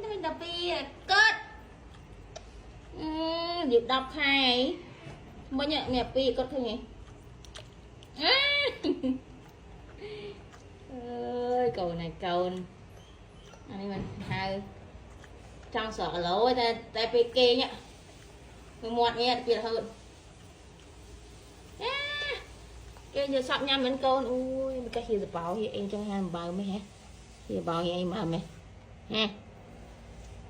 mình đập đi cất việc đọc hay mới nhận mẹ pi cất thôi nhỉ ơi cầu này cầu anh mình hai trong sợ lỗ tay pi kê nhá mình muộn nghe biệt hơn cái giờ sắp nhắm đến con ui cái gì bảo thì em trong hai bờ mới hả thì bảo thì em mà mày ha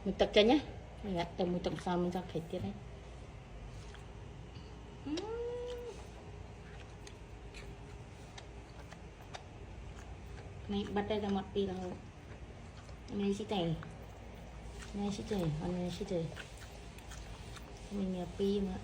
mình tập cho nhá mình gặp tầm mình tập sao mình ra phải tiết đấy này bắt đây là một tí là này xí tẩy còn này xí tẩy mình nhập pi mà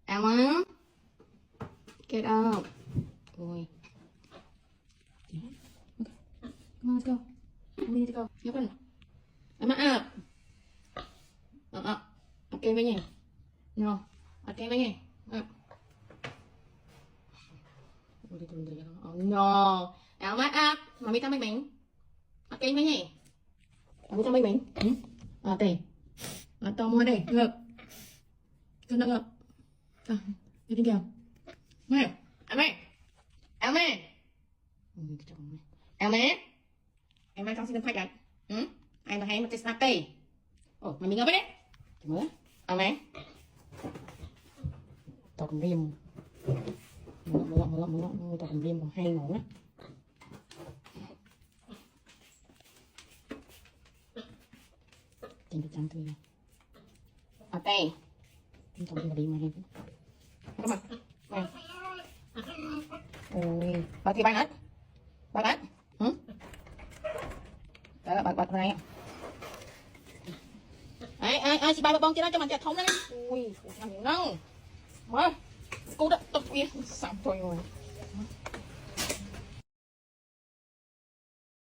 Emma, get up. Boy. Come on, let's go. We need to go. Nhấc lên. Emma up. Up. Okay với nhỉ? No. Okay với nhỉ? Up. Oh no. Emma up. Mami tao mình. Okay với nhỉ? Mami tao mình. Đây. Tao mua đây. Ngược. Cứ ngược. Đi đi kìa mẹ em trong xin phách đấy anh mà hay một cái snap tê ồ mà mình ngơ đấy chừng nữa tao cầm riêng tao cầm riêng còn hay ngủ á trên cái trắng tươi ok tao cầm đi mà hay come on. Ôi, bật thì bắn hết. Bật hết. Đó là bật này. Ai xì bài bong cho nó cho mình chặt thống đó. Ui, thằng nó. Mà. Cô đã tập kia. Sạm thôi rồi.